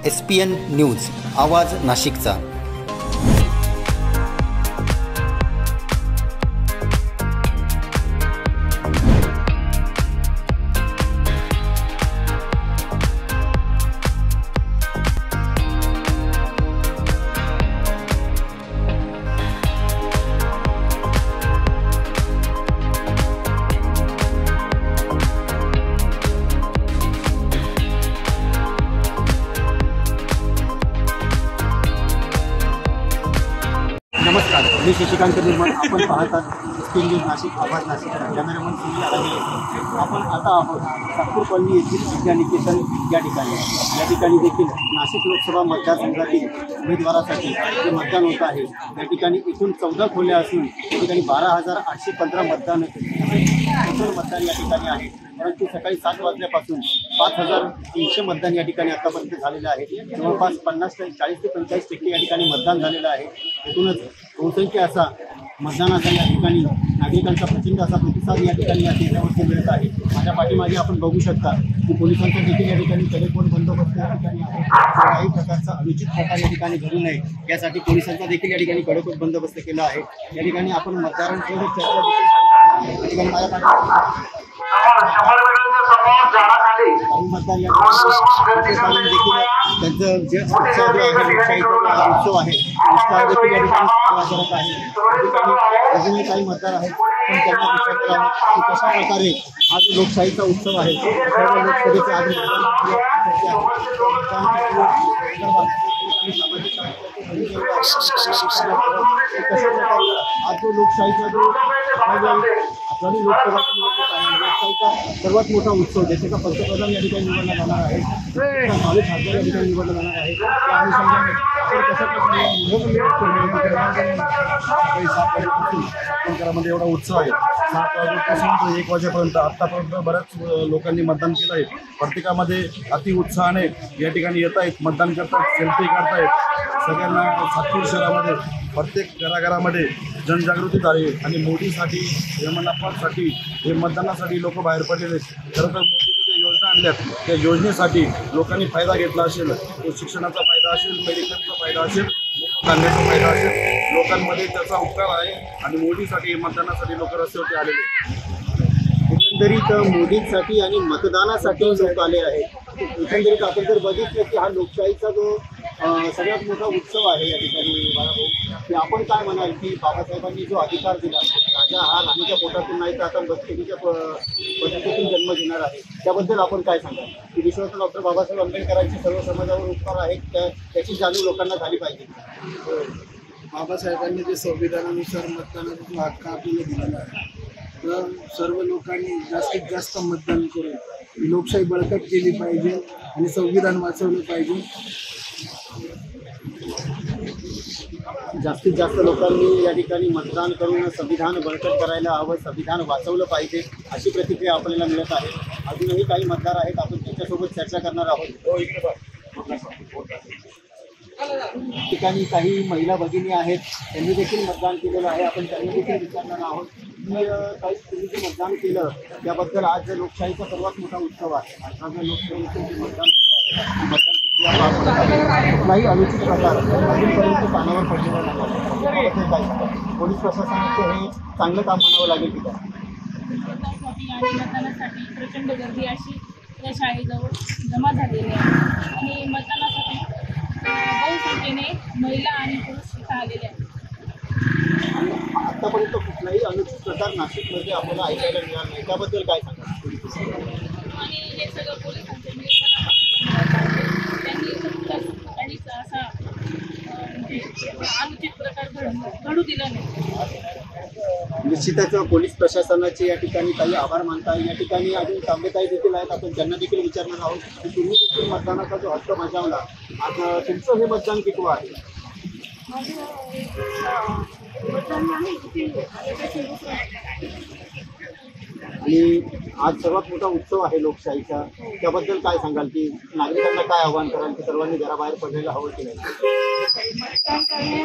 SPN news, आवाज नाशिकचा। नमस्कार, मी शशिकांत निर्मळ। आपण पाहतात SPN न्यूज नाशिक, आवाज नाशिक। कॅमेरामन सुनील आढावे। आपण आता आहोत सातपूर कॉलनी येथील विद्यानिकेतन या ठिकाणी। या ठिकाणी देखील नाशिक लोकसभा मतदारसंघातील उमेदवारासाठी जे मतदान होत आहे, या ठिकाणी एकूण 14 खोल्या असून या ठिकाणी 12,815 मतदान या ठिकाणी आहे। परंतु सकाळी 7 वाजल्यापासून 5,300 मतदान या ठिकाणी आतापर्यंत झालेलं आहे। जवळपास 40 ते 45% या ठिकाणी मतदान झालेलं आहे। एकूणच बहुसंख्य असा मतदानाचा या ठिकाणी नागरिकांचा प्रचंड असा प्रतिसाद या ठिकाणी या केंद्रावरती मिळत आहे। माझ्या पाठीमागे आपण बघू शकता की पोलिसांचा देखील या ठिकाणी कडेकोट बंदोबस्त या ठिकाणी आहे। काही प्रकारचा अनुचित प्रकार या ठिकाणी घडू नये यासाठी पोलिसांचा देखील या ठिकाणी कडेकोट बंदोबस्त केला आहे। या ठिकाणी आपण मतदारांसोबत चर्चा देखील माझ्या पाठीमागे मतदार या ठिकाणी देखील त्यांचं जे उत्साह जो आहे, लोकशाहीचा उत्सव आहे, उत्साह देखील या ठिकाणी करत आहे। या ठिकाणी अजूनही काही मतदार आहेत, पण त्यांना विचारणार आहोत की कशा प्रकारे हा जो लोकशाहीचा उत्सव आहे, सर्व लोकसभेचे आज आज जो लोकशाहीचा जो आपली लोकसभा लोकशाहीचा सर्वात मोठा उत्सव, देशाचा पंतप्रधान या ठिकाणी निवडला जाणार आहे, 22 खासदार या ठिकाणी निवडला जाणार आहे। त्या अनुषंगाने कशा प्रकारे एवढा उत्सव आहे। 7 वाजेपासून 1 वाजेपर्यंत आतापर्यंत बऱ्याच लोकांनी मतदान केलं आहे। प्रत्येकामध्ये अति उत्साहाने या ठिकाणी येत आहेत, मतदान करतात, सेल्फी काढतायत। सगळ्यांना सातपूर शहरामध्ये प्रत्येक घराघरामध्ये जनजागृती झाली आणि मोदीसाठी, यमनापासाठी, हे मतदानासाठी लोक बाहेर पडलेले आहेत। खरं तर मोदीने ज्या योजना आणल्यात त्या योजनेसाठी लोकांनी फायदा घेतला असेल, तो शिक्षणाचा फायदा असेल, मेडिकलचा फायदा असेल, धान्याचा फायदा असेल, लोकांमध्ये त्याचा उपकार आहे आणि मोदीसाठी, मतदानासाठी लोक रस्त्यावरती आलेले। एकंदरीत मोदींसाठी आणि मतदानासाठी लोक आले आहेत। एकंदरीत आपण जर बघितलं की हा लोकशाहीचा जो सगळ्यात मोठा उत्सव आहे या ठिकाणी बाळाभाऊ, की आपण काय म्हणाल की बाबासाहेबांनी जो अधिकार दिला, राजा हा राणीच्या पोटातून नाही तर आता बसकेच्या पद्धतीतून जन्म घेणार आहे, त्याबद्दल आपण काय सांगाल? की विश्वास डॉक्टर बाबासाहेब आंबेडकरांचे सर्व समाजावर उपकार आहेत, त्याची जाणीव लोकांना झाली पाहिजे। बाबासाहेबांनी जे संविधानानुसार मतदानाचा जो हक्क आपल्याला दिलेला आहे, तर सर्व लोकांनी जास्तीत जास्त मतदान करून लोकशाही बळकट केली पाहिजे आणि संविधान वाचवलं पाहिजे। जास्तीत जास्त लोकांनी या ठिकाणी मतदान करून संविधान बळकट करायला हवं, संविधान वाचवलं पाहिजे, अशी प्रतिक्रिया आपल्याला मिळत आहे। अजूनही काही मतदार आहेत, आपण त्यांच्यासोबत चर्चा करणार आहोत। ठिकाणी काही महिला भगिनी आहेत, त्यांनी देखील मतदान केलेलं आहे, आपण त्यांनी देखील विचारणार आहोत की काही तुम्ही जे मतदान केलं त्याबद्दल। आज लोकशाहीचा सर्वात मोठा उत्सव आहे, 18व्या लोकसभेचं मतदान कुठलाही अनुचित प्रकार अजूनपर्यंत कानावर पडलेला नाही। पोलीस प्रशासनाचं हे चांगलं काम म्हणावं लागेल की आणि मतदानासाठी प्रचंड गर्दी अशी या शाळेजवळ जमा झालेली आहे आणि मतदानासाठी बहुसंख्येने महिला आणि पुरुष इथं आलेले आहेत। आतापर्यंत कुठलाही अनुचित प्रकार नाशिकमध्ये आपल्याला ऐकायला मिळाला नाही, त्याबद्दल काय सांगा? आणि हे सगळं पोलिसांचे त्यांनी असा अनुचित प्रकार घडू दिला नाही। निश्चितच पोलीस प्रशासनाचे या ठिकाणी काही आभार मानता। या ठिकाणी अजून तांबेताई देखील आहेत, आपण त्यांना देखील विचारणार आहोत की तुम्ही देखील मतदानाचा जो हक्क बजावला, आज तुमचं हे मतदान कितवं आहे? आणि आज सर्वात मोठा उत्सव आहे लोकशाहीचा, त्याबद्दल काय सांगाल की नागरिकांना काय आव्हान कराल की सर्वांनी घराबाहेर पडलेलं हवं की नाही? मतदान करणे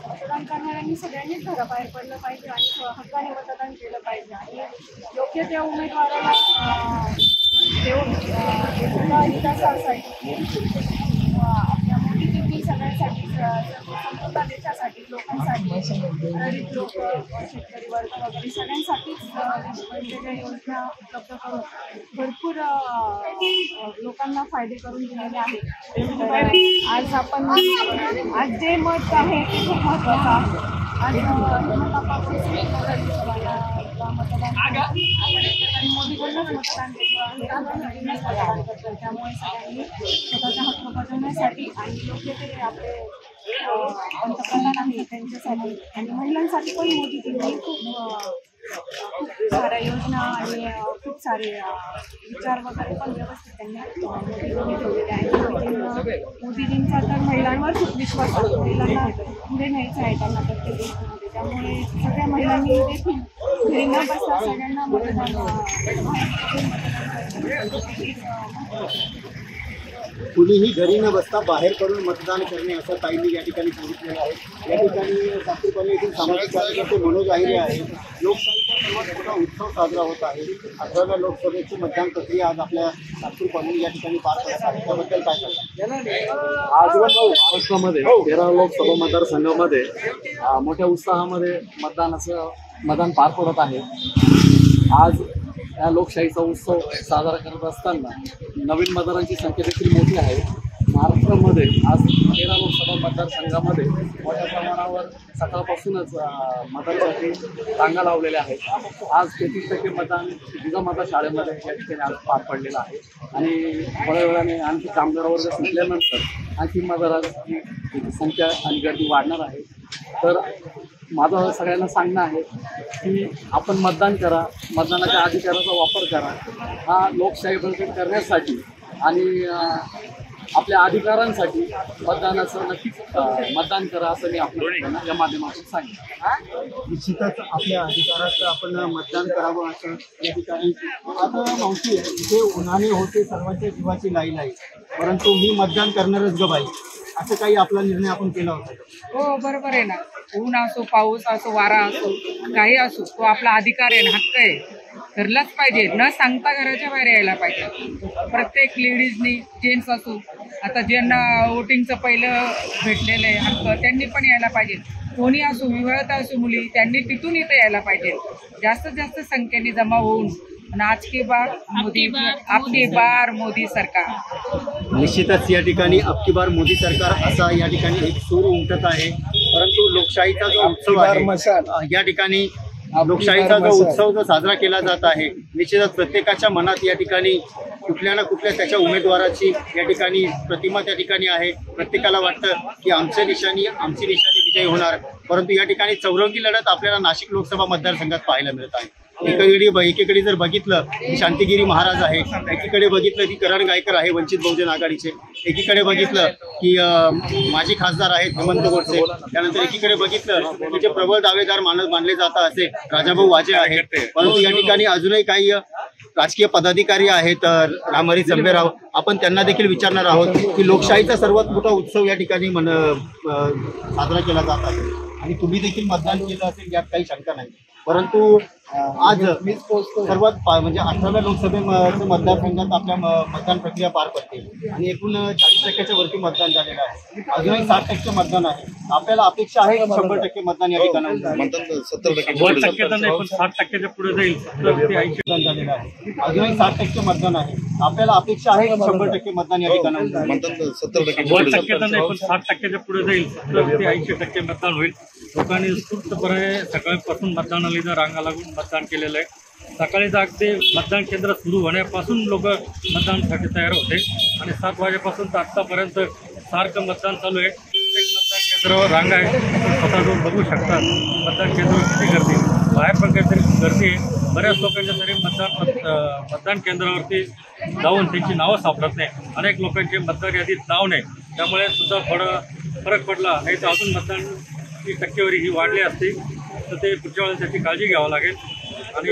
मतदान करणाऱ्यांनी सगळ्यांनीच घराबाहेर पडलं पाहिजे आणि हक्काने मतदान केलं पाहिजे आणि योग्य त्या उमेदवाराला देशासाठी आपल्या मोदीजींनी सगळ्यांसाठी संपूर्ण देशासाठी लोकांसाठी गरीब लोक शेतकरी वर्ग वगैरे सगळ्यांसाठीच वेगवेगळ्या योजना उपलब्ध करून भरपूर लोकांना फायदे करून दिलेले आहेत. आज जे मत आहे ते खूप महत्त्वाचं आहे. आज मोदीकडूनच मतदान करतो. त्यामुळे सगळ्यांनी स्वतःचा हक्क बजावण्यासाठी आणि योग्य ते आपले पंतप्रधान आहे त्यांच्यासाठी आणि महिलांसाठी पण मोदीजींनी खूप साऱ्या योजना आणि खूप सारे विचार वगैरे पण व्यवस्थित त्यांनी मोदीजींनी ठेवलेले आहेत. मोदीजींचा तर महिलांवर खूप विश्वास आहे. महिलांना पुढे न्यायचं आहे त्यांना प्रत्येक गोष्टीमध्ये. त्यामुळे सगळ्या महिलांनी देखील घरी न बसता सगळ्यांना कुणीही घरी न बसता बाहेर पडून मतदान करणे असं ताईंनी या ठिकाणी सांगितलेलं आहे. या ठिकाणी सातपूरपल्ली येथील सामाजिक कार्यकर्ते मनोज आहिरे आहेत. लोकशाहीचा सर्वात मोठा उत्सव साजरा होत आहे. 18व्या लोकसभेची मतदान प्रक्रिया आज आपल्या सातपूरपल्ली या ठिकाणी पार पडत आहे. त्याबद्दल काय सांगता? आज महाराष्ट्रामध्ये 13 लोकसभा मतदारसंघामध्ये मोठ्या उत्साहामध्ये मतदान पार पडत आहे. आज या लोकशाहीचा उत्सव साजरा करत असताना नवीन मतदारांची संख्या देखील मोठी आहे. महाराष्ट्रामध्ये आज 13 लोकसभा मतदारसंघामध्ये मोठ्या प्रमाणावर सकाळपासूनच मतदानासाठी रांगा लावलेल्या आहेत. आज 33% मतदान जिजामाता शाळेमध्ये या ठिकाणी आज पार पडलेलं आहे आणि थोड्या वेळाने आणखी कामगार वर्ग सुटल्यानंतर आणखी मतदारांची संख्या आणि गर्दी वाढणार आहे. तर माझं सगळ्यांना सांगणं आहे की आपण मतदान करा, मतदानाच्या अधिकाराचा वापर करा. हा लोकशाही बळकट करण्यासाठी आणि आपल्या अधिकारांसाठी मतदानाचं नक्कीच मतदान करा असं मी आपल्याला या माध्यमातून सांगेन. निश्चितच आपल्या अधिकाराचं आपण मतदान करावं असं या ठिकाणी. आता मावशी जे उन्हाने होते सर्वांच्या जीवाची लाई आहे, परंतु मी मतदान करणारच ग बाई असं काही आपला निर्णय आपण केला होता? हो बरोबर आहे ना. ऊन असो, पाऊस असो, वारा असो, काही असो, तो आपला अधिकार आहे ना, हक्क आहे. धरलाच पाहिजे. न सांगता घराच्या बाहेर यायला पाहिजे. प्रत्येक लेडीजनी, जेंट्स असो, आता ज्यांना वोटिंगचं पहिलं भेटलेलं आहे हक्क, त्यांनी पण यायला पाहिजे. कोणी असो, विवाहित असो मुली, त्यांनी तिथून इथं यायला पाहिजे. जास्तीत जास्त संख्येने जमा होऊन आज की बार मोदी, आपकी बार मोदी सरकार. निश्चितच या ठिकाणी अबकी बार मोदी सरकार असा या ठिकाणी एक सूर उमटत आहे. परंतु लोकशाहीचा जो उत्सव आहे या ठिकाणी लोकशाहीचा जो उत्सव जो साजरा केला जात आहे, निश्चितच प्रत्येकाच्या मनात या ठिकाणी कुठल्या ना कुठल्या त्याच्या उमेदवाराची या ठिकाणी प्रतिमा त्या ठिकाणी आहे. प्रत्येकाला वाटतं की आमची निशाणी विजयी होणार. परंतु या ठिकाणी चौरंगी लढत आपल्याला नाशिक लोकसभा मतदारसंघात पाहायला मिळत आहे. एकीकडे जर बघितलं की शांतिगिरी महाराज आहे, एकीकडे बघितलं की करण गायकर आहे वंचित बहुजन आघाडीचे, एकीकडे बघितलं की माजी खासदार आहेत हेमंत गोडसे, त्यानंतर एकीकडे बघितलं की जे प्रबळ दावेदार मानले जातात असे राजाभाऊ वाजे आहेत. परंतु या ठिकाणी अजूनही काही राजकीय पदाधिकारी आहेत, रामहरी जंबेराव, आपण त्यांना देखील विचारणार आहोत की लोकशाहीचा सर्वात मोठा उत्सव या ठिकाणी साजरा केला जात आहे आणि तुम्ही देखील मतदान केलं असेल यात काही शंका नाही. परंतु आज सर्वात म्हणजे 18व्या लोकसभेच्या मतदारसंघात आपल्या मतदान प्रक्रिया पार पडते आणि एकूण 40% वरती मतदान झालेलं आहे. अजूनही 60% मतदान आहे. आपल्याला अपेक्षा आहे 100% मतदान या ठिकाणी 60%च्या पुढे जाईल तर ते 80 मतदान झालेलं आहे. अजूनही 60% मतदान आहे. आपल्याला अपेक्षा आहे 100% मतदान या ठिकाणी 60% नाही पण 60%च्या पुढे जाईल तर ते 80% मतदान होईल. लोकांनी उत्स्फूर्तपणे सकाळपासून मतदानाला इथं रांगा लागून मतदान केलेलं आहे. सकाळीच अगदी मतदान केंद्र सुरू होण्यापासून लोक मतदानासाठी तयार होते आणि 7 वाजेपासून तर आत्तापर्यंत सारखं मतदान चालू आहे. प्रत्येक मतदान केंद्रावर रांगा आहे. आपण स्वतः जाऊन बघू शकता मतदान केंद्रावर किती गर्दी, बाहेर पण काहीतरी गर्दी आहे. बऱ्याच लोकांच्या तरी मतदान केंद्रावरती जाऊन त्यांची नावं सापडत नाही. अनेक लोकांचे मतदार यादीत नाव नाही, त्यामुळे सुद्धा थोडा फरक पडला. नाही तर अजून मतदानची टक्केवारी ही वाढली असती तर ते पुढच्या वेळेला त्याची काळजी घ्यावी लागेल. आणि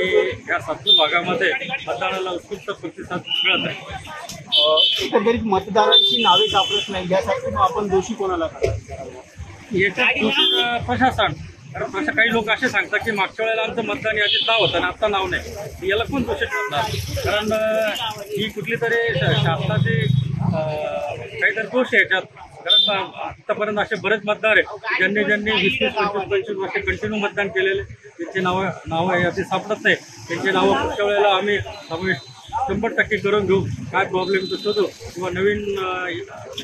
या सातपूर भागामध्ये मतदानाला उत्स्फूर्त प्रतिसाद मिळत आहे. एकंदरीत मतदारांची नावे सापडत नाही, यासाठी आपण दोषी कोणाला याच्यात दोषी प्रशासन. कारण काही लोक असे सांगतात की मागच्या वेळेला आमचं मतदान यादीत नाव होतं आणि आता नाव नाही. याला कोण दोषी ठरणार? कारण ही कुठली तरी शासनाची काहीतरी दोष आहे याच्यात. कारण आतापर्यंत असे बरेच मतदार आहे ज्यांनी 20-25 वर्ष कंटिन्यू मतदान केलेले, त्यांचे नावं यादी सापडत नाही. त्यांचे नावं पुढच्या वेळेला आम्ही 100% करून घेऊ. काय प्रॉब्लेम तो शोधू किंवा नवीन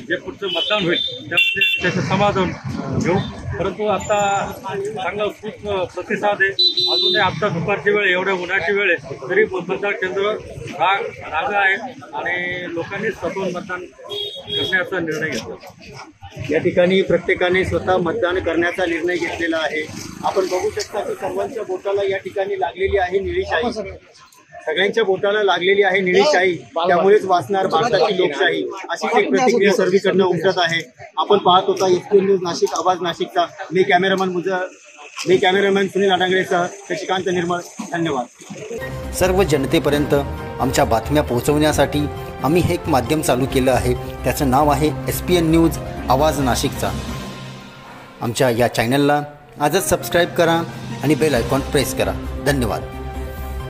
जे पुढचं मतदान होईल त्यामध्ये त्याचं समाधान घेऊ. परंतु आता चांगला उत्कृष्ट प्रतिसाद आहे. अजूनही आत्ता दुपारची वेळ, एवढ्या उन्हाची वेळ आहे, तरी मतदान केंद्र रांगा आहे आणि लोकांनी स्वतःहून मतदान करण्याचा निर्णय घेतला. या ठिकाणी प्रत्येकाने स्वतः मतदान करण्याचा निर्णय घेतलेला आहे. आपण बघू शकता की सर्वांच्या बोटाला या ठिकाणी लागलेली आहे निळी शाई. सगळ्यांच्या बोटाला लागलेली आहे निळी शाई, त्यामुळेच वाचणार भारताची लोकशाही, अशीच एक प्रतिक्रिया सर्वीकडनं उमटत आहे. आपण पाहत होता SPN न्यूज नाशिक, आवाज नाशिकचा. मी कॅमेरामॅन सुनील अडांगरेसह शशिकांत निर्मळ. धन्यवाद. सर्व जनतेपर्यंत आमच्या बातम्या पोहोचवण्यासाठी आम्ही हे एक माध्यम चालू केलं आहे. त्याचं नाव आहे SPN न्यूज, आवाज नाशिकचा. आमच्या या चॅनलला आजच सबस्क्राईब करा आणि बेल आयकॉन प्रेस करा. धन्यवाद.